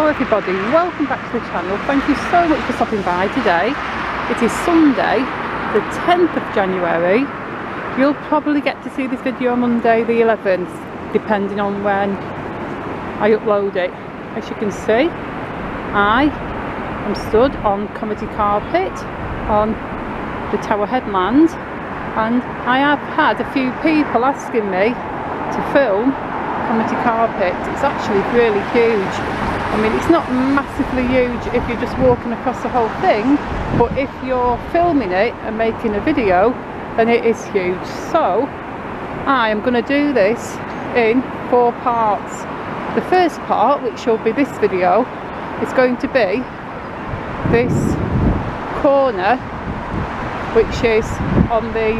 Hello everybody, welcome back to the channel. Thank you so much for stopping by today. It is Sunday the 10th of January. You'll probably get to see this video on Monday the 11th depending on when I upload it. As you can see, I am stood on comedy carpet on the Tower Headland, and I have had a few people asking me to film comedy carpet. It's actually really huge. I mean, it's not massively huge if you're just walking across the whole thing, but if you're filming it and making a video, then it is huge. So I am going to do this in 4 parts. The first part, which will be this video, is going to be this corner, which is on the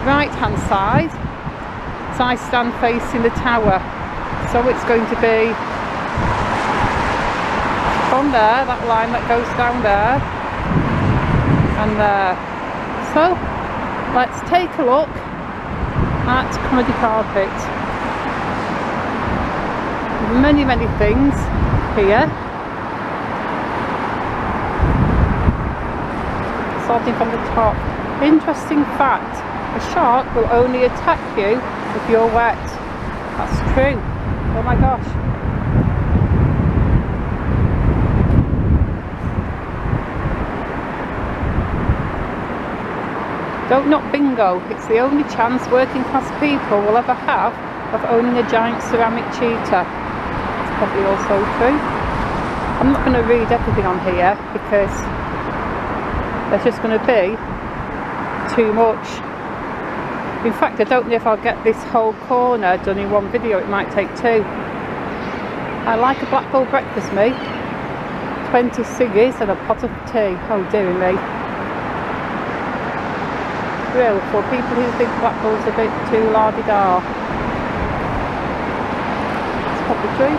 right hand side. So I stand facing the tower, so it's going to be from there, that line that goes down there and there. So let's take a look at comedy carpet. Many things here. Starting from the top. Interesting fact, a shark will only attack you if you're wet. That's true. Oh my gosh. Don't knock bingo. It's the only chance working class people will ever have of owning a giant ceramic cheetah. It's probably also true. I'm not going to read everything on here because there's just going to be too much. In fact, I don't know if I'll get this whole corner done in one video. It might take 2. I like a Blackpool breakfast, me. 20 ciggies and a pot of tea. Oh dear me. Real for people who think Blackpool's a bit too la-di-da. It's probably true.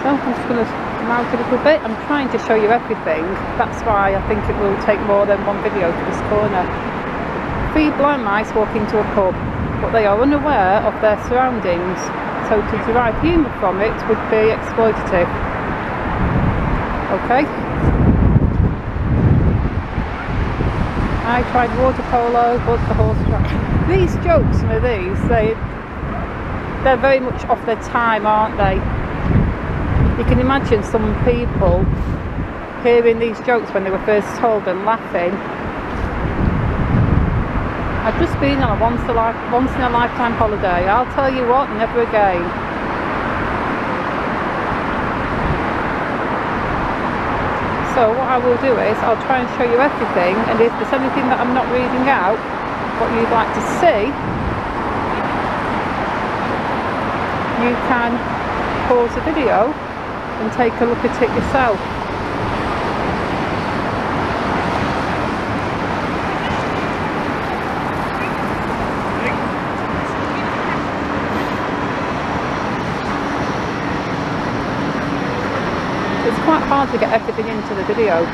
So I'm just going to come out a little bit. I'm trying to show you everything. That's why I think it will take more than one video for this corner. 3 blind mice walk into a pub, but they are unaware of their surroundings. So to derive humour from it would be exploitative. Okay. I tried water polo, but the horse track. These jokes, some of these, they're very much off their time, aren't they? You can imagine some people hearing these jokes when they were first told and laughing. I've just been on a once in a lifetime holiday. I'll tell you what, never again. So what I will do is I'll try and show you everything, and if there's anything that I'm not reading out, what you'd like to see, you can pause the video and take a look at it yourself. It's quite hard to get everything into the video.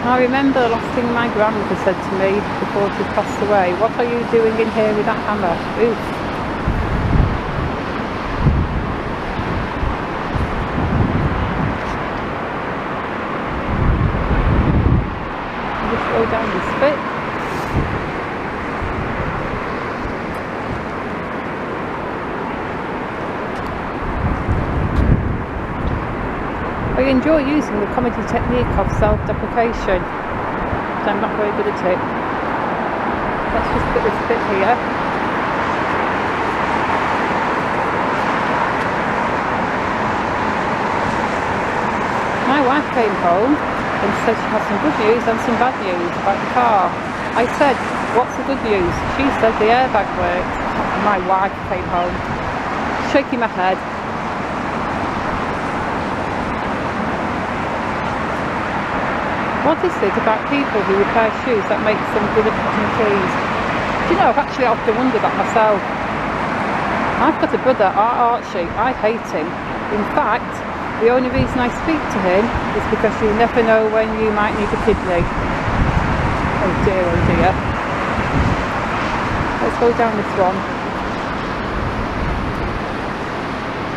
I remember the last thing my grandmother said to me before she passed away, "What are you doing in here with that hammer?" Oof. Just go down this bit. I enjoy using the comedy technique of self-deprecation, but I'm not very good at it. Let's just put this bit here. My wife came home and said she had some good news and some bad news about the car. I said, "What's the good news?" She said the airbag works. And my wife came home, shaking my head. What is it about people who repair shoes that makes them good at putting keys? Do you know, I've actually often wondered that myself. I've got a brother, Archie. I hate him. In fact, The only reason I speak to him is because you never know when you might need a kidney. Oh dear, oh dear. Let's go down this one.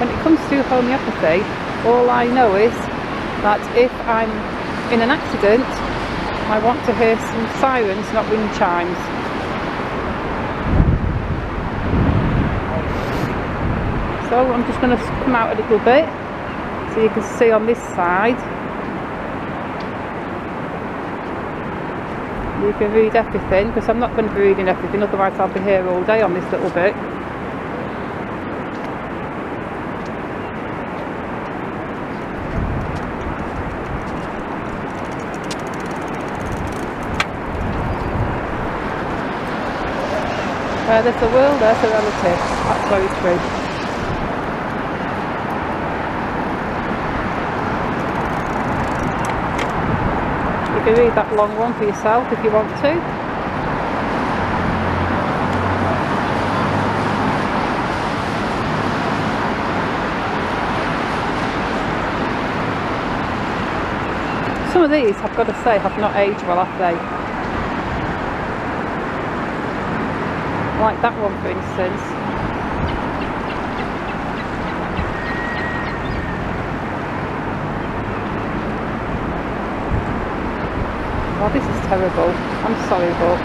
When it comes to homeopathy, all I know is that if I'm in an accident, I want to hear some sirens, not wind chimes. So I'm just going to come out a little bit so you can see on this side. You can read everything, because I'm not going to be reading everything, otherwise I'll be here all day on this little bit. Where there's a will, there's a relative. That's very true. You can read that long one for yourself if you want to. Some of these, I've got to say, have not aged well, have they? Like that one, for instance. Oh, this is terrible. I'm sorry, but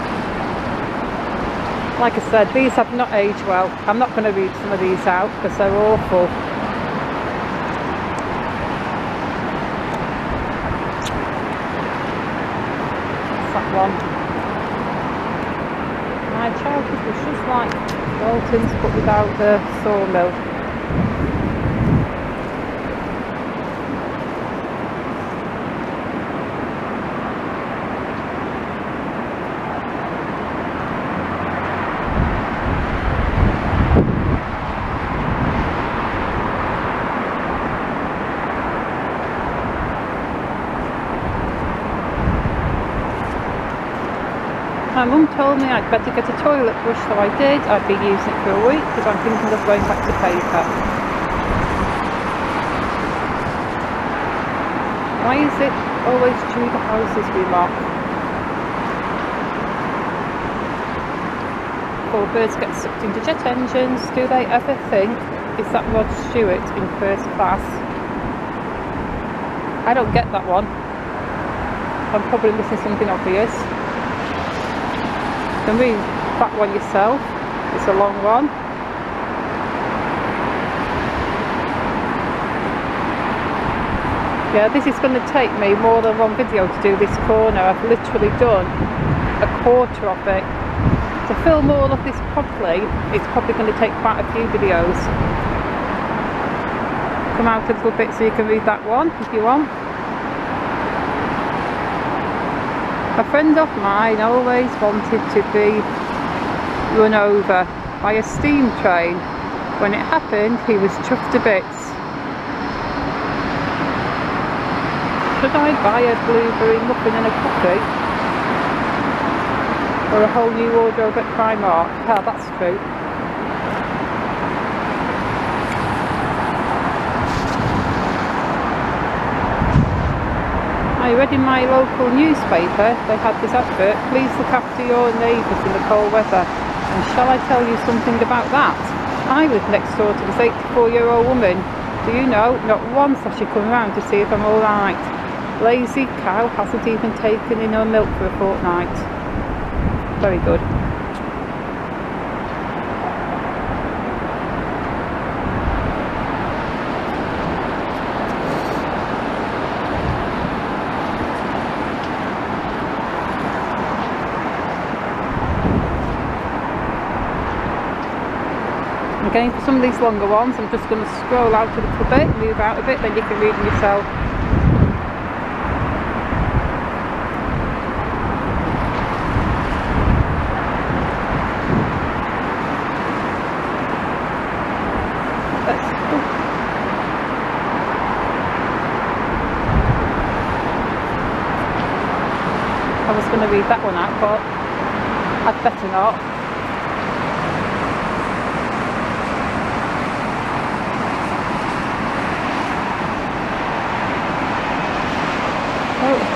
like I said, these have not aged well. I'm not going to read some of these out because they're awful. That's that one. My childhood was just like Walton's, but without the sawmill. My mum told me I'd better get a toilet brush, so I did. I'd been using it for a week because I'm thinking of going back to paper. Why is it always true the houses we mock? Before birds get sucked into jet engines, do they ever think, is that Rod Stewart in first class? I don't get that one. I'm probably missing something obvious. You can read that one yourself. It's a long one. Yeah, this is going to take me more than one video to do this corner. I've literally done a quarter of it. To film all of this properly, it's probably going to take quite a few videos. Come out a little bit so you can read that one if you want. A friend of mine always wanted to be run over by a steam train. When it happened, he was chuffed to bits. Should I buy a blueberry muffin and a coffee? Or a whole new wardrobe at Primark? Ah, that's true. I read in my local newspaper they had this advert, please look after your neighbours in the cold weather. And shall I tell you something about that? I live next door to this 84-year-old woman. Do you know, not once has she come round to see if I'm alright. Lazy cow hasn't even taken in her milk for a fortnight. Very good. Again, for some of these longer ones, I'm just going to scroll out a little bit, move out a bit, then you can read them yourself. I was going to read that one out, but I'd better not.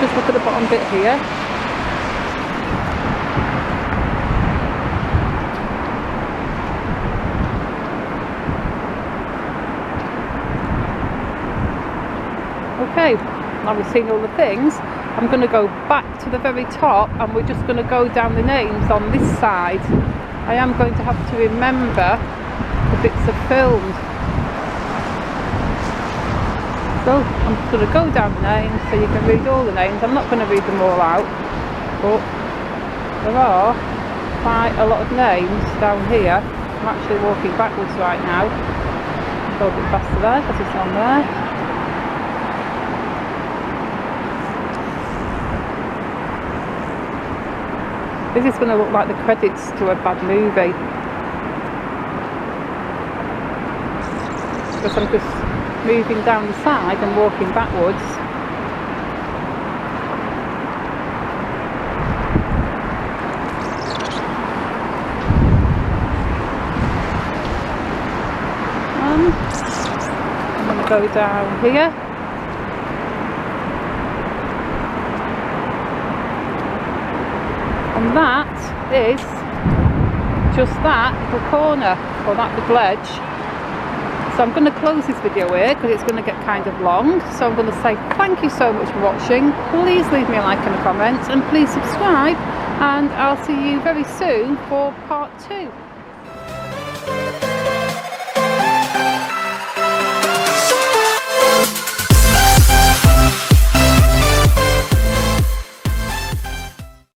Just look at the bottom bit here. Okay, now we've seen all the things, I'm going to go back to the very top and we're just going to go down the names on this side. I am going to have to remember the bits I've filmed. So I'm just going to go down the names so you can read all the names. I'm not going to read them all out, but there are quite a lot of names down here. I'm actually walking backwards right now. Go a bit faster there because it's on there. This is going to look like the credits to a bad movie. Because I'm just moving down the side and walking backwards. I'm going to go down here. And that is just that little corner, or that little edge. So I'm going to close this video here because it's going to get kind of long. So I'm going to say thank you so much for watching. Please leave me a like and a comment, and please subscribe, and I'll see you very soon for part 2.